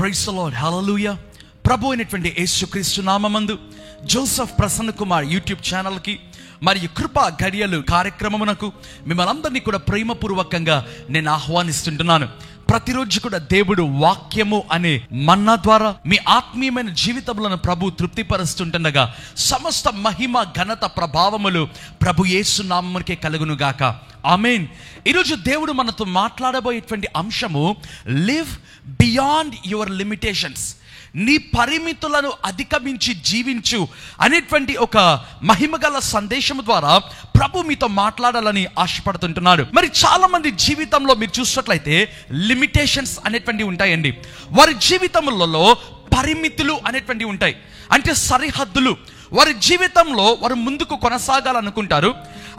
Praise the lord, హల్లెలూయా. ప్రభు అయినటువంటి యేసుక్రీస్తు నామమందు Joseph Prasanna Kumar YouTube ఛానల్కి మరియు కృపా గడియలు కార్యక్రమమునకు మిమ్మల్ని అందరినీ కూడా ప్రేమపూర్వకంగా నేను ఆహ్వానిస్తుంటున్నాను. ప్రతిరోజు కూడా దేవుడు వాక్యము అనే మన్నా ద్వారా మీ ఆత్మీయమైన జీవితములను ప్రభు తృప్తిపరుస్తుంటుండగా సమస్త మహిమ ఘనత ప్రభావములు ప్రభు యేసు నామమునకే కలుగును గాక. ఆమేన్. ఈరోజు దేవుడు మనతో మాట్లాడబోయేటువంటి అంశము లివ్ బియాండ్ యువర్ లిమిటేషన్స్. నీ పరిమితులను అధిగమించి జీవించు అనేటువంటి ఒక మహిమగల సందేశం ద్వారా ప్రభు మీతో మాట్లాడాలని ఆశపడుతుంటున్నాడు. మరి చాలా మంది జీవితంలో మీరు చూసినట్లయితే లిమిటేషన్స్ అనేటువంటివి ఉంటాయండి. వారి జీవితంలో పరిమితులు అనేటువంటివి ఉంటాయి, అంటే సరిహద్దులు. వారి జీవితంలో వారు ముందుకు కొనసాగాలనుకుంటారు,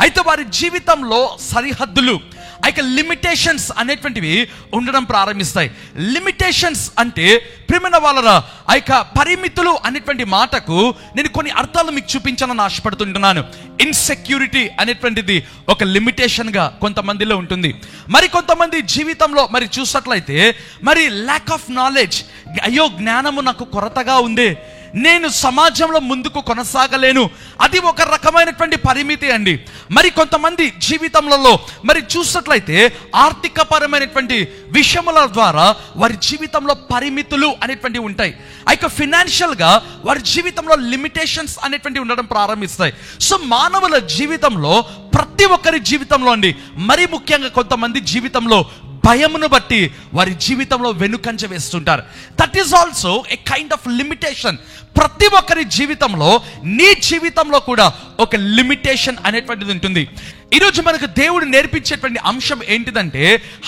అయితే వారి జీవితంలో సరిహద్దులు లిమిటేషన్స్ అనేటువంటివి ఉండడం ప్రారంభిస్తాయి. లిమిటేషన్స్ అంటే ప్రియమైన వాళ్ళరా పరిమితులు అనేటువంటి మాటకు నేను కొన్ని అర్థాలు మీకు చూపించాలని ఆశపడుతుంటున్నాను. ఇన్సెక్యూరిటీ అనేటువంటిది ఒక లిమిటేషన్గా కొంతమందిలో ఉంటుంది. మరి కొంతమంది జీవితంలో మరి చూసినట్లయితే మరి ల్యాక్ ఆఫ్ నాలెడ్జ్, అయ్యో జ్ఞానము నాకు కొరతగా ఉంది, నేను సమాజంలో ముందుకు కొనసాగలేను, అది ఒక రకమైనటువంటి పరిమితి అండి. మరి కొంతమంది జీవితంలో మరి చూసినట్లయితే ఆర్థిక పరమైనటువంటి విషయముల ద్వారా వారి జీవితంలో పరిమితులు అనేటువంటివి ఉంటాయి. ఫినాన్షియల్గా వారి జీవితంలో లిమిటేషన్స్ అనేటువంటివి ఉండడం ప్రారంభిస్తాయి. సో మానవుల జీవితంలో ప్రతి ఒక్కరి జీవితంలో అండి, మరి ముఖ్యంగా కొంతమంది జీవితంలో భయమును బట్టి వారి జీవితంలో వెనుకంజ వేస్తుంటారు. That is also a kind of limitation. ప్రతి ఒక్కరి జీవితంలో, నీ జీవితంలో కూడా ఒక లిమిటేషన్ అనేటువంటిది ఉంటుంది. ఈరోజు మనకు దేవుడు నేర్పించేటువంటి అంశం ఏంటిదంటే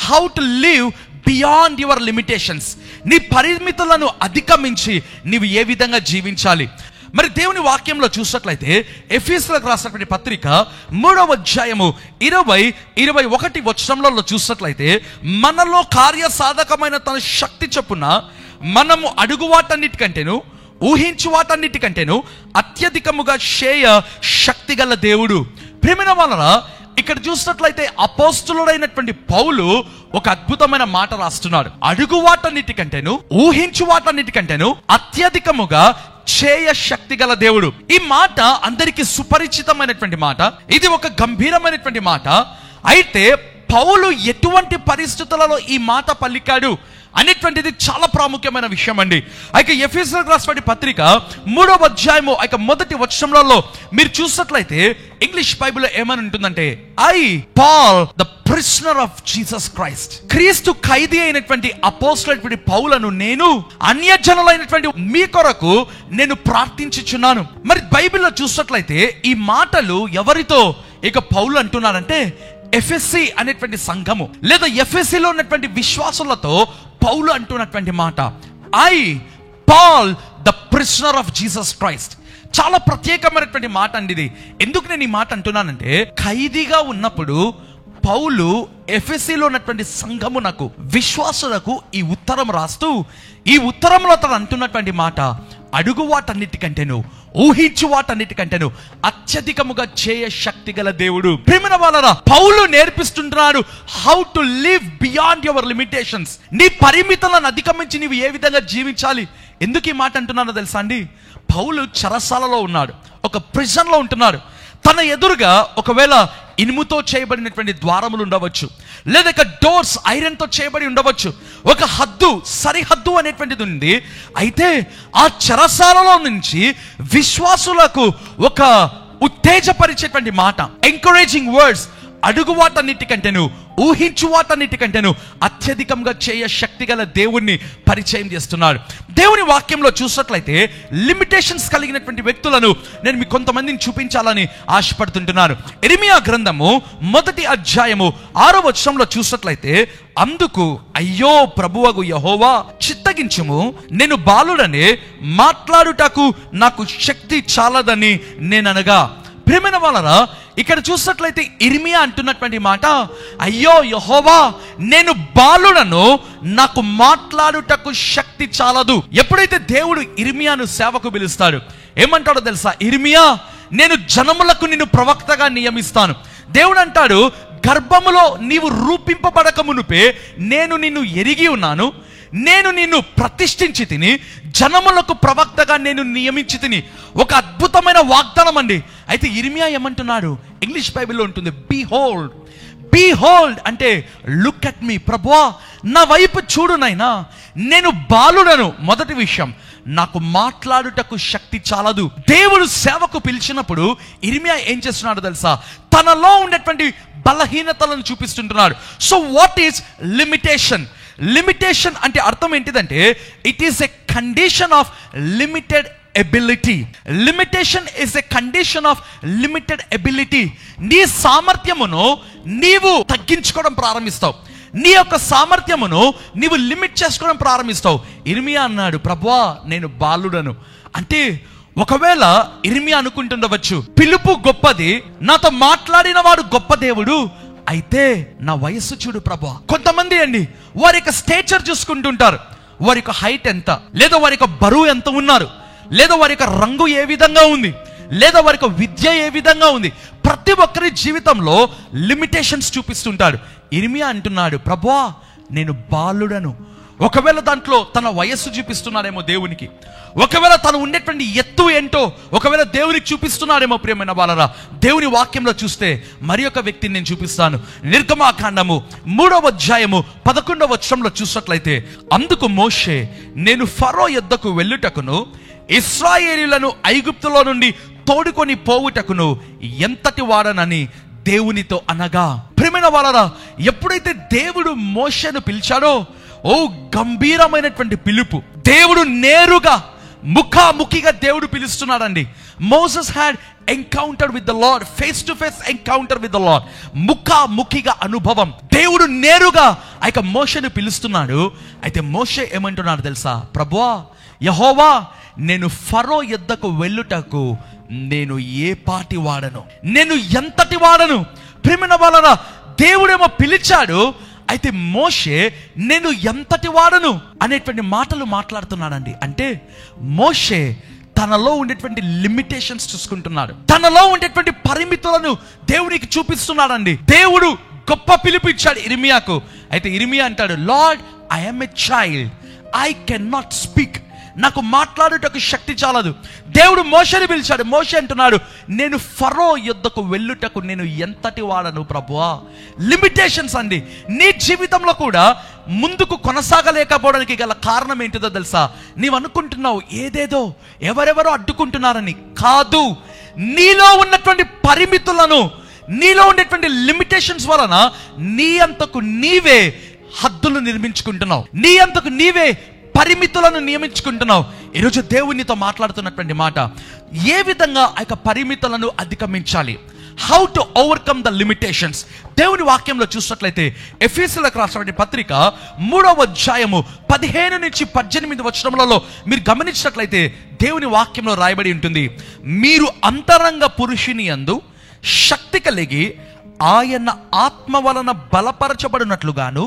how to live beyond your limitations. నీ పరిమితులను అధిగమించి నీవు ఏ విధంగా జీవించాలి. మరి దేవుని వాక్యంలో చూసినట్లయితే ఎఫెసీయులకు రాసినటువంటి పత్రిక 3వ అధ్యాయము 20-21 వచనంలో చూసినట్లయితే మనలో కార్యసాధకమైన తన శక్తి చొప్పున మనము అడుగు వాటన్నిటికంటేను ఊహించు వాటన్నిటికంటేను అత్యధికముగా చేయ శక్తి గల దేవుడు. ప్రియమైన వాళ్ళరా, ఇక్కడ చూసినట్లయితే అపోస్తులుడైనటువంటి పౌలు ఒక అద్భుతమైన మాట రాస్తున్నాడు. అడుగు వాటన్నిటికంటేను ఊహించు వాటన్నిటికంటేను అత్యధికముగా చేయ శక్తి గల దేవుడు. ఈ మాట అందరికీ సుపరిచితమైనటువంటి మాట, ఇది ఒక గంభీరమైనటువంటి మాట. అయితే పౌలు ఎటువంటి పరిస్థితులలో ఈ మాట పలికాడు అనేటువంటిది చాలా ప్రాముఖ్యమైన విషయం అండి. ఎఫెసీయులకు రాసిన పత్రిక 3వ అధ్యాయము మొదటి వచనంలో మీరు చూసినట్లయితే ఇంగ్లీష్ బైబిల్లో ఏమని ఉంటుందంటే, I Paul the prisoner of Jesus Christ. క్రీస్తు ఖైదీ అయినటువంటి అపోస్తలుడైనటువంటి పౌలను నేను అన్యజనులైనటువంటి మీ కొరకు నేను ప్రార్థించుచున్నాను. మరి బైబిల్లో చూసినట్లయితే ఈ మాటలు ఎవరితో పౌలు అంటున్నారంటే ఎఫెసీ అనేటువంటి సంఘము లేదా ఎఫెసీలో ఉన్నటువంటి విశ్వాసులతో పౌలు అంటున్నటువంటి మాట, I Paul the prisoner of Jesus Christ. చాలా ప్రత్యేకమైనటువంటి మాట అండి ఇది. ఎందుకు నేను ఈ మాట అంటున్నానంటే, ఖైదీగా ఉన్నప్పుడు పౌలు ఎఫెసీలో ఉన్నటువంటి సంఘమునకు విశ్వాసులకు ఈ ఉత్తరం రాస్తూ ఈ ఉత్తరంలో తను అంటున్నటువంటి మాట, అడుగు వాటన్నిటికంటేను ఊహించు వాటన్నిటికంటేను అత్యధికముగా చేయ శక్తి గల దేవుడు. ప్రియమైన వాళ్ళరా, పౌలు నేర్పిస్తుంటున్నాడు how to live beyond your limitations. నీ పరిమితులను అధిగమించి నీవు ఏ విధంగా జీవించాలి. ఎందుకు ఈ మాట అంటున్నానో తెలుసా అండి? పౌలు చెరసాలలో ఉన్నాడు, ఒక ప్రిజన్లో ఉంటున్నాడు. తన ఎదురుగా ఒకవేళ ఇనుముతో చేయబడినటువంటి ద్వారములు ఉండవచ్చు, లేదా డోర్స్ ఐరన్తో చేయబడి ఉండవచ్చు. ఒక హద్దు, సరిహద్దు అనేటువంటిది ఉంది. అయితే ఆ చెరసాలలో నుంచి విశ్వాసులకు ఒక ఉత్తేజపరిచేటువంటి మాట, ఎంకరేజింగ్ వర్డ్స్, అడుగు వాటన్నిటికంటేను ఊహించు వాటన్నిటికంటేను అత్యధికంగా చేయ శక్తి గల దేవుణ్ణి పరిచయం చేస్తున్నాడు. దేవుని వాక్యంలో చూసినట్లయితే లిమిటేషన్స్ కలిగినటువంటి వ్యక్తులను నేను మీకు కొంతమందిని చూపించాలని ఆశపడుతుంటున్నాను. ఇర్మియా గ్రంథము 1వ అధ్యాయము 6వ వచనంలో చూసినట్లయితే, అందుకు అయ్యో ప్రభువగు యెహోవా చిత్తగించుము, నేను బాలుడనే మాట్లాడుటకు నాకు శక్తి చాలదని నేననగా. ప్రియమైన వాళ్ళరా, ఇక్కడ చూసినట్లయితే ఇర్మియా అంటున్నటువంటి మాట, అయ్యో యెహోవా నేను బాలుడను, నాకు మాట్లాడుటకు శక్తి చాలదు. ఎప్పుడైతే దేవుడు ఇర్మియాను సేవకు పిలుస్తాడు, ఏమంటాడో తెలుసా? ఇర్మియా, నేను జనములకు నిన్ను ప్రవక్తగా నియమిస్తాను. దేవుడు అంటాడు, గర్భములో నీవు రూపింపబడక మునుపే నేను నిన్ను ఎరిగి ఉన్నాను, నేను నిన్ను ప్రతిష్ఠించి తిని, జనములకు ప్రవక్తగా నేను నియమించి తిని. ఒక అద్భుతమైన వాగ్దానం అండి. అయితే ఇర్మియా ఏమంటున్నాడు? ఇంగ్లీష్ బైబిల్లో ఉంటుంది, బీహోల్డ్. బీహోల్డ్ అంటే లుక్ అట్ మీ. ప్రభువా నా వైపు చూడు నైనా, నేను బాలుడను. మొదటి విషయం, నాకు మాట్లాడుటకు శక్తి చాలదు. దేవుడు సేవకు పిలిచినప్పుడు ఇర్మియా ఏం చేస్తున్నాడు తెలుసా? తనలో ఉండేటువంటి బలహీనతలను చూపిస్తుంటున్నాడు. So what is limitation? Limitation అంటే అర్థం ఏంటిదంటే, it is a condition of limited ability. Limitation is a condition of limited ability. నీ సామర్థ్యమును నీవు తగ్గించుకోవడం ప్రారంభిస్తావు. నీ యొక్క సామర్థ్యమును నీవు లిమిట్ చేసుకోవడం ప్రారంభిస్తావు. ఇర్మియా అన్నాడు, ప్రభువా నేను బాలుడను. అంటే ఒకవేళ ఇర్మియా అనుకుంటుండవచ్చు, పిలుపు గొప్పది, నాతో మాట్లాడిన వాడు గొప్ప దేవుడు, అయితే నా వయస్సు చూడు ప్రభువా. కొంతమంది అండి వారి యొక్క స్టేచర్ చూసుకుంటుంటారు, వారి యొక్క హైట్ ఎంత, లేదా వారి యొక్క బరువు ఎంత ఉన్నారు, లేదా వారి యొక్క రంగు ఏ విధంగా ఉంది, లేదా వారి యొక్క విద్య ఏ విధంగా ఉంది. ప్రతి ఒక్కరి జీవితంలో లిమిటేషన్స్ చూపిస్తుంటాడు. ఇర్మియా అంటున్నాడు, ప్రభువా నేను బాలుడను. ఒకవేళ దాంట్లో తన వయస్సు చూపిస్తున్నాడేమో దేవునికి, ఒకవేళ తను ఉండేటువంటి ఎత్తు ఏంటో ఒకవేళ దేవునికి చూపిస్తున్నాడేమో. ప్రియమైన వాళ్ళరా, దేవుని వాక్యంలో చూస్తే మరి ఒక వ్యక్తిని నేను చూపిస్తాను. నిర్గమాకాండము 3వ అధ్యాయము 11వ వచనంలో చూసినట్లయితే, అందుకు మోషే, నేను ఫరో యొద్దకు వెళ్ళుటకును ఇశ్రాయేలీయులను ఐగుప్తులో నుండి తోడుకొని పోవుటకును ఎంతటి వాడనని దేవునితో అనగా. ప్రియమైన వాళ్ళరా, ఎప్పుడైతే దేవుడు మోషేను పిలిచాడో, ఓ గంభీరమైనటువంటి పిలుపు. దేవుడు నేరుగా ముఖాముఖిగా దేవుడు పిలుస్తున్నాడండి. Moses had encounter with the Lord, face to face encounter with the Lord. ముఖాముఖిగా అనుభవం. దేవుడు నేరుగా ఆ యొక్క మోషేను పిలుస్తున్నాడు. అయితే మోషే ఏమంటున్నాడు తెలుసా? ప్రభువా యెహోవా, నేను ఫరో యొద్దకు వెళ్ళుటకు నేను ఏ పాటి వాడను, నేను ఎంతటి వాడను. ప్రియమైన వాళ్ళరా, దేవుడేమో పిలిచాడు, అయితే మోషే నేను ఎంతటి వాడను అనేటువంటి మాటలు మాట్లాడుతున్నాడండి. అంటే మోషే తనలో ఉండేటువంటి లిమిటేషన్స్ చూసుకుంటున్నాడు, తనలో ఉండేటువంటి పరిమితులను దేవునికి చూపిస్తున్నాడండి. దేవుడు గొప్ప పిలుపు ఇచ్చాడు ఇర్మియాకు. అయితే ఇర్మియా అంటాడు, lord I am a child, I can not speak. నాకు మాట్లాడుటకు శక్తి చాలదు. దేవుడు మోషేని పిలిచాడు. మోషే అంటున్నాడు, నేను ఫరో యొద్దకు వెళ్ళుటకు నేను ఎంతటి వాడను ప్రభువా. లిమిటేషన్స్ అండి. నీ జీవితంలో కూడా ముందుకు కొనసాగలేకపోవడానికి గల కారణం ఏంటిదో తెలుసా? నీవు అనుకుంటున్నావు ఏదేదో ఎవరెవరో అడ్డుకుంటున్నారని. కాదు, నీలో ఉన్నటువంటి పరిమితులను, నీలో ఉండేటువంటి లిమిటేషన్స్ వలన నీ అంతకు నీవే హద్దులు నిర్మించుకుంటున్నావు, నీ అంతకు నీవే పరిమితులను నియమించుకుంటున్నావు. ఈరోజు దేవునితో మాట్లాడుతున్నటువంటి మాట, ఏ విధంగా ఆ యొక్క పరిమితులను అధిగమించాలి, how to overcome the limitations. దేవుని వాక్యంలో చూసినట్లయితే ఎఫెసీయులకు రాసిన పత్రిక 3వ అధ్యాయము 15 నుంచి 18 వచనములలో మీరు గమనించినట్లయితే దేవుని వాక్యంలో రాయబడి ఉంటుంది, మీరు అంతరంగ పురుషుని యందు శక్తి కలిగి ఆయన ఆత్మ వలన బలపరచబడినట్లుగాను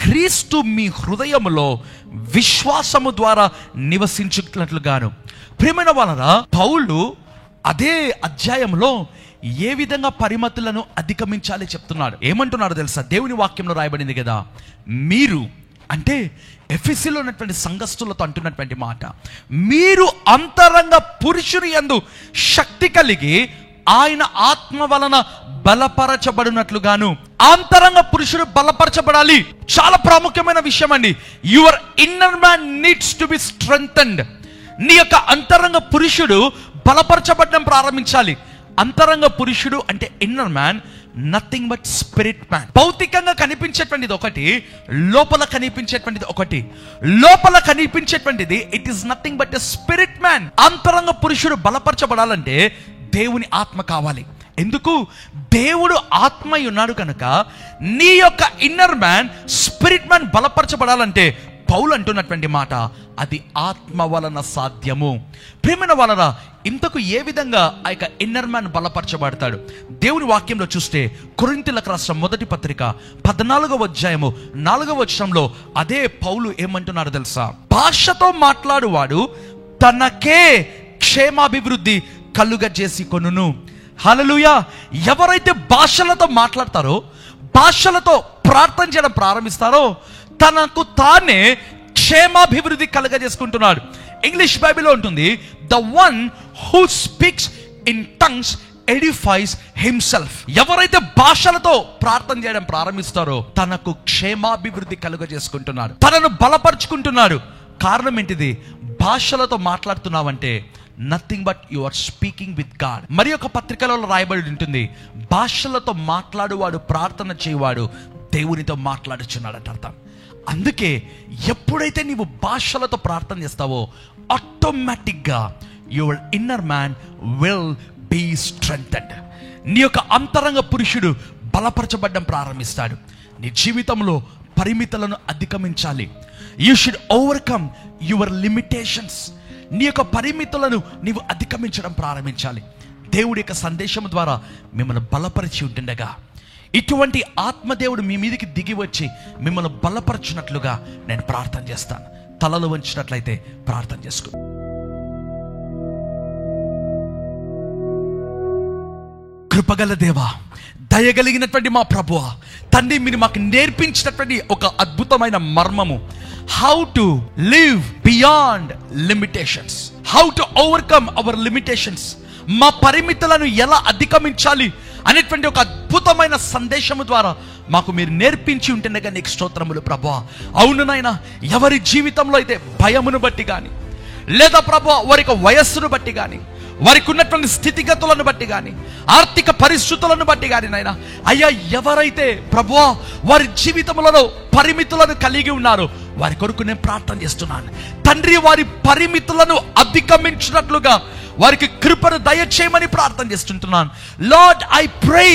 క్రీస్తు మీ హృదయములో విశ్వాసము ద్వారా నివసించున్నట్లుగాను. ప్రియమైన వాళ్ళరా, పౌలు అదే అధ్యాయంలో ఏ విధంగా పరిమితులను అధిగమించాలి చెప్తున్నాడు. ఏమంటున్నాడు తెలుసా? దేవుని వాక్యంలో రాయబడింది కదా, మీరు అంటే ఎఫెసీలో ఉన్నటువంటి సంఘస్థులతో అంటున్నటువంటి మాట, మీరు అంతరంగ పురుషుని యందు శక్తి కలిగి ఆయన ఆత్మ వలన బలపరచబడినట్లుగాను. అంతరంగ పురుషుడు బలపరచబడాలి. చాలా ప్రాముఖ్యమైన విషయం అండి. Your inner man needs to be strengthened. నీ యొక్క అంతరంగ పురుషుడు బలపరచబడడం ప్రారంభించాలి. అంతరంగ పురుషుడు అంటే inner man, nothing but spirit man. భౌతికంగా కనిపించేటువంటిది ఒకటి, లోపల కనిపించేటువంటిది ఒకటి. లోపల కనిపించేటువంటిది it is nothing but a spirit man. అంతరంగ పురుషుడు బలపరచబడాలంటే దేవుని ఆత్మ కావాలి. ఎందుకు? దేవుడు ఆత్మ ఉన్నాడు కనుక నీ యొక్క ఇన్నర్ మ్యాన్, స్పిరిట్ మ్యాన్ బలపరచబడాలంటే పౌలు అంటున్నటువంటి మాట, అది ఆత్మ వలన సాధ్యము. ప్రియమైన వాళ్ళరా, ఇంతకు ఏ విధంగా ఆ యొక్క ఇన్నర్ మ్యాన్ బలపరచబడతాడు? దేవుని వాక్యంలో చూస్తే కొరింథీయులకు రాసిన మొదటి పత్రిక 14వ అధ్యాయము 4వ వచనంలో అదే పౌలు ఏమంటున్నాడు తెలుసా? భాషతో మాట్లాడువాడు తనకే క్షేమాభివృద్ధి కలుగజేసి కొనును. హల్లెలూయా. ఎవరైతే భాషలతో మాట్లాడతారో, భాషలతో ప్రార్థన చేయడం ప్రారంభిస్తారో, తనకు తానే క్షేమాభివృద్ధి కలుగజేసుకుంటున్నాడు. ఇంగ్లీష్ బైబిల్లో ఉంటుంది, the one who speaks in tongues edifies himself. ఎవరైతే భాషలతో ప్రార్థన చేయడం ప్రారంభిస్తారో తనకు క్షేమాభివృద్ధి కలుగజేసుకుంటున్నాడు, తనను బలపరుచుకుంటున్నాడు. కారణం ఏంటిది? భాషలతో మాట్లాడుతున్నావంటే nothing but you are speaking with God. మరి ఒక పత్రికలో రాయబడి ఉంటుంది, భాషలతో మాట్లాడువాడు, ప్రార్థన చేయవాడు దేవునితో మాట్లాడుచున్నాడట అర్థం. అందుకే ఎప్పుడైతే నీవు భాషలతో ప్రార్థన చేస్తావో ఆటోమేటిక్గా your inner man will be strengthened. నీ యొక్క అంతరంగ పురుషుడు బలపరచబడ్డం ప్రారంభిస్తాడు. నీ జీవితంలో పరిమితులను అధిగమించాలి. You should overcome your limitations. నీ యొక్క పరిమితులను నీవు అధిగమించడం ప్రారంభించాలి. దేవుడి యొక్క సందేశం ద్వారా మిమ్మల్ని బలపరిచి ఉంటుండగా ఇటువంటి ఆత్మదేవుడు మీ మీదకి దిగి వచ్చి మిమ్మల్ని బలపరచున్నట్లుగా నేను ప్రార్థన చేస్తాను. తలలు వంచినట్లయితే ప్రార్థన చేసుకో. కృపగల దేవా, దయగలిగినటువంటి మా ప్రభువా, తండ్రి, మీరు మాకు నేర్పించినటువంటి ఒక అద్భుతమైన మర్మము, how to live beyond limitations, how to overcome hour limitations. మా పరిమితులను ఎలా అధిగమించాలి అనేటువంటి ఒక అద్భుతమైన సందేశము ద్వారా మాకు మీరు నేర్పించి ఉంటుండగా నీకు స్తోత్రములు ప్రభువా. అవును నాయనా, ఎవరి జీవితంలో అయితే భయమును బట్టి కానీ, లేదా ప్రభువా వారి వయస్సును బట్టి కానీ, వారికి ఉన్నటువంటి స్థితిగతులను బట్టి కానీ, ఆర్థిక పరిస్థితులను బట్టి కానీ నాయనా, అయ్యా ఎవరైతే ప్రభువా వారి జీవితంలో పరిమితులను కలిగి ఉన్నారో వారి కొరకు నేను ప్రార్థన చేస్తున్నాను. తండ్రి, వారి పరిమితులను అధిగమించినట్లుగా వారికి కృపను దయచేయమని ప్రార్థన చేస్తుంటున్నాను. Lord, I pray,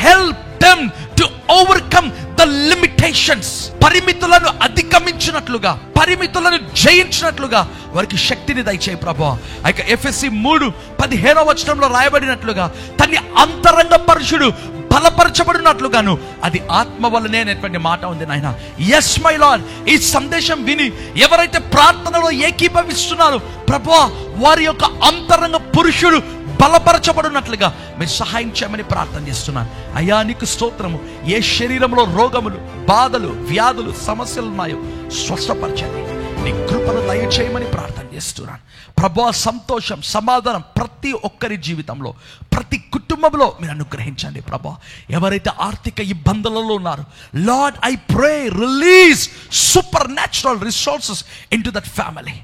help them to overcome the limitations. పరిమితులను అధిగమించినట్లుగా, పరిమితులను జయించినట్లుగా వారికి శక్తిని దయచేయి ప్రభువా. ఇక ఎఫెసీ 3:15 రాయబడినట్లుగా తన అంతరంగ పరుషుడు బలపరచబడినట్లుగాను అది ఆత్మ వల్లనే అనేటువంటి మాట ఉంది నాయన. ఎస్ మై లార్డ్, ఈ సందేశం విని ఎవరైతే ప్రార్థనలో ఏకీభవిస్తున్నారో ప్రభువా వారి యొక్క అంతరంగ పురుషుడు బలపరచబడినట్లుగా మీరు సహాయం చేయమని ప్రార్థన చేస్తున్నాను. అయ్యా నీకు స్తోత్రము. ఏ శరీరంలో రోగములు, బాధలు, వ్యాధులు, సమస్యలు ఉన్నాయో స్వస్థపరచండి. నీ కృపను దయచేయమని ప్రార్థన చేస్తున్నాను ప్రభువా. సంతోషం, సమాధానం ప్రతి ఒక్కరి జీవితంలో, ప్రతి కుటుంబంలో మీరు అనుగ్రహించండి ప్రభువా. ఎవరైతే ఆర్థిక ఇబ్బందులలో ఉన్నారో lord, I pray release super natural resources in to that family.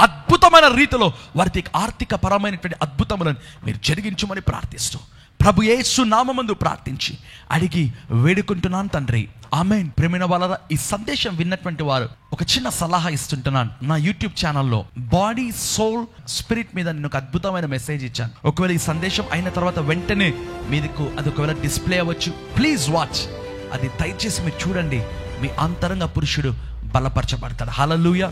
అద్భుతమైన రీతిలో వారికి ఆర్థిక పరమైనటువంటి అద్భుతములను మీరు జరిగించమని ప్రార్థిస్తూ ప్రభు యేసు నామమందు ప్రార్థించి అడిగి వేడుకుంటున్నాను తండ్రి, ఆమేన్. ప్రేమైన వాళ్ళ ఈ సందేశం విన్నటువంటి వారు ఒక చిన్న సలహా ఇస్తుంటున్నాను. నా యూట్యూబ్ ఛానల్లో బాడీ, సోల్, స్పిరిట్ మీద నేను ఒక అద్భుతమైన మెసేజ్ ఇచ్చాను. ఒకవేళ ఈ సందేశం అయిన తర్వాత వెంటనే మీదకు అది ఒకవేళ డిస్ప్లే అవ్వచ్చు. Please watch. అది దయచేసి మీరు చూడండి. మీ అంతరంగ పురుషుడు బలపరచబడతాడు. Hallelujah.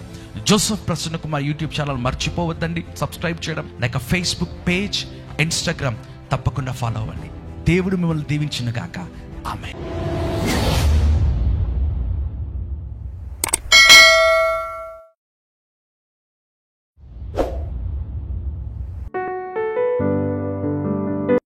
Joseph Prasanna Kumar YouTube channel మర్చిపోవద్దండి సబ్స్క్రైబ్ చేయడం. లైక్ ఫేస్బుక్ పేజ్, ఇన్స్టాగ్రామ్ తప్పకుండా ఫాలో అవ్వండి. దేవుడు మిమ్మల్ని దీవించును గాక. ఆమేన్.